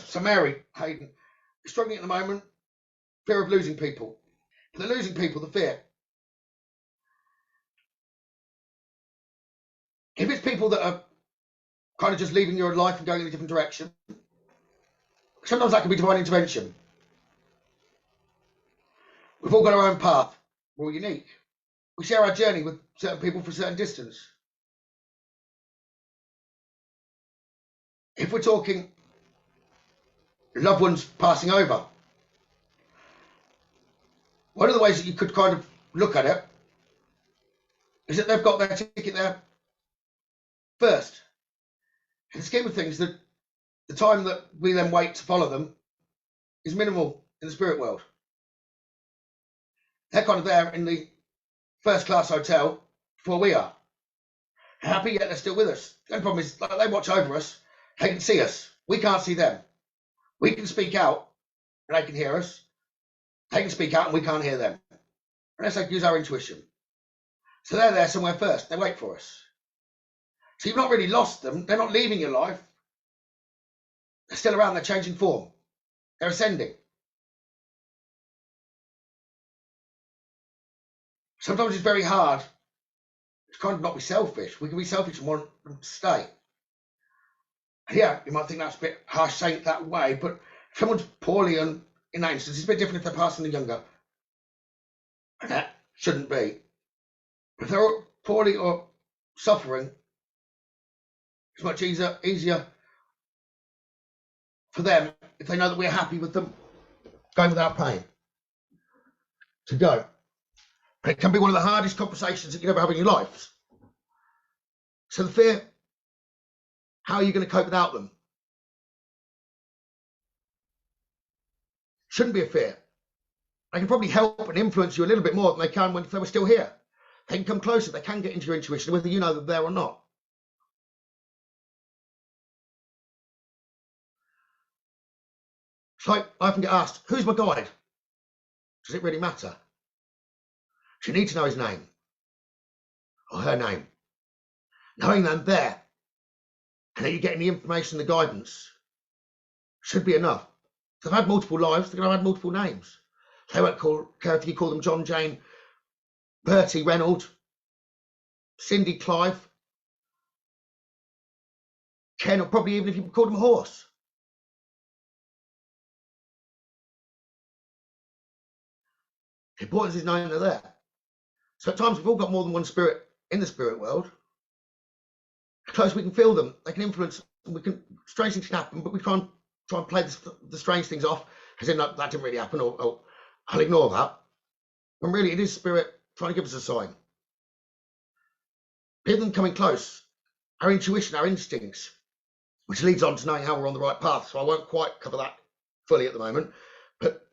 So Mary Hayden is struggling at the moment, fear of losing people. If they're losing people, the fear. If it's people that are kind of just leaving your life and going in a different direction, sometimes that can be divine intervention. We've all got our own path. We're all unique. We share our journey with certain people for a certain distance. If we're talking loved ones passing over, one of the ways that you could kind of look at it is that they've got their ticket there first. In the scheme of things, the time that we then wait to follow them is minimal in the spirit world. They're kind of there in the first class hotel before we are. Happy, yet they're still with us. The only problem is they watch over us. They can see us. We can't see them. We can speak out and they can hear us. They can speak out and we can't hear them. Unless they can use our intuition. So they're there somewhere first. They wait for us. So you've not really lost them. They're not leaving your life. They're still around. They're changing form. They're ascending. Sometimes it's very hard to kind of not be selfish. We can be selfish and want them to stay. Yeah, you might think that's a bit harsh saying it that way, but if someone's poorly and in that instance, it's a bit different if they're passing the younger. And that shouldn't be. If they're poorly or suffering, it's much easier for them if they know that we're happy with them going without pain to go. But it can be one of the hardest conversations that you ever have in your life. So the fear, how are you going to cope without them? Shouldn't be a fear. They can probably help and influence you a little bit more than they can when if they were still here. They can come closer. They can get into your intuition, whether you know that they're there or not. It's like I often get asked, who's my guide? Does it really matter? Do you need to know his name or her name? Knowing them there and that you're getting the information, the guidance should be enough. They've had multiple lives, they're going to have multiple names. They won't care if you call them John, Jane, Bertie, Reynolds, Cindy, Clive, Ken, or probably even if you called them a horse. The importance is knowing they're there. So at times we've all got more than one spirit in the spirit world. Close, we can feel them, they can influence, we can, strange things can happen, but we can't try and play the strange things off as in that didn't really happen, or I'll ignore that. When really it is spirit trying to give us a sign. Hear them coming close, our intuition, our instincts, which leads on to knowing how we're on the right path. So I won't quite cover that fully at the moment, but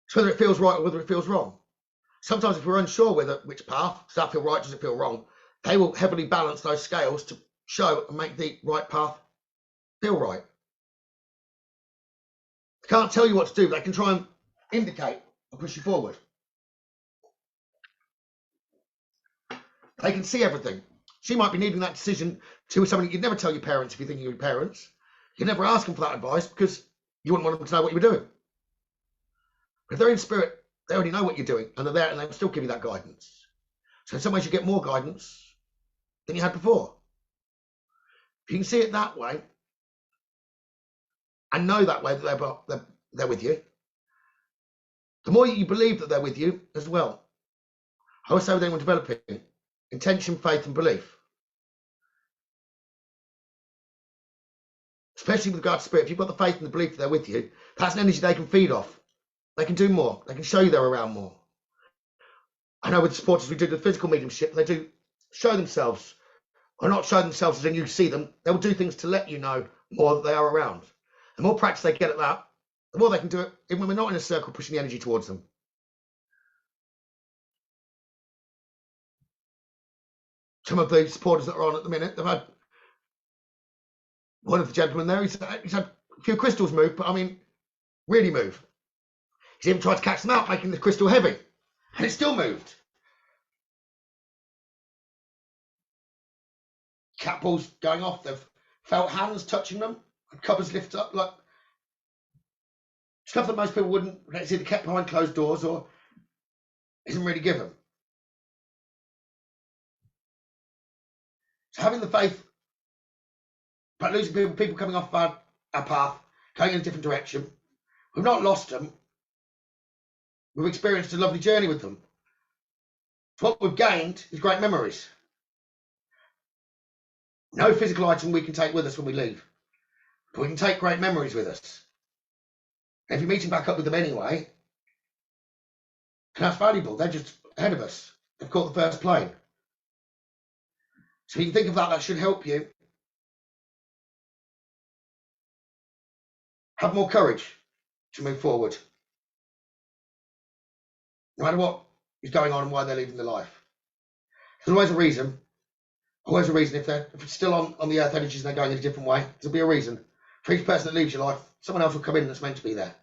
it's whether it feels right or whether it feels wrong. Sometimes if we're unsure which path, does that feel right, does it feel wrong, they will heavily balance those scales to show and make the right path feel right. They can't tell you what to do, but they can try and indicate and push you forward. They can see everything. So you might be needing that decision to something you'd never tell your parents if you're thinking of your parents. You'd never ask them for that advice because you wouldn't want them to know what you were doing. But if they're in spirit, they already know what you're doing and they're there and they'll still give you that guidance. So in some ways you get more guidance than you had before. If you can see it that way and know that way that they're with you, the more you believe that they're with you as well. I always say with anyone developing intention, faith and belief. Especially with regard to spirit, if you've got the faith and the belief that they're with you, that's an energy they can feed off. They can do more. They can show you they're around more. I know with the supporters we do the physical mediumship, they do show themselves, or not show themselves as in you see them. They will do things to let you know more that they are around. The more practice they get at that, the more they can do it, even when we're not in a circle pushing the energy towards them. Some of the supporters that are on at the minute, they've had one of the gentlemen there, he's had a few crystals move, but I mean, really move. He's even tried to catch them out, making the crystal heavy, and it still moved. Cat balls going off, they've felt hands touching them, cupboards lift up, like stuff that most people wouldn't. It's either kept behind closed doors or isn't really given. So having the faith, but losing people coming off our path, going in a different direction. We've not lost them. We've experienced a lovely journey with them. So what we've gained is great memories. No physical item we can take with us when we leave, but we can take great memories with us. And if you're meeting back up with them anyway, that's valuable. They're just ahead of us. They've caught the first plane. So you can think of that. That should help you have more courage to move forward, no matter what is going on and why they're leaving the life. There's always a reason. Always a reason. If it's still on the earth energies and they're going in a different way, there'll be a reason. For each person that leaves your life, someone else will come in that's meant to be there.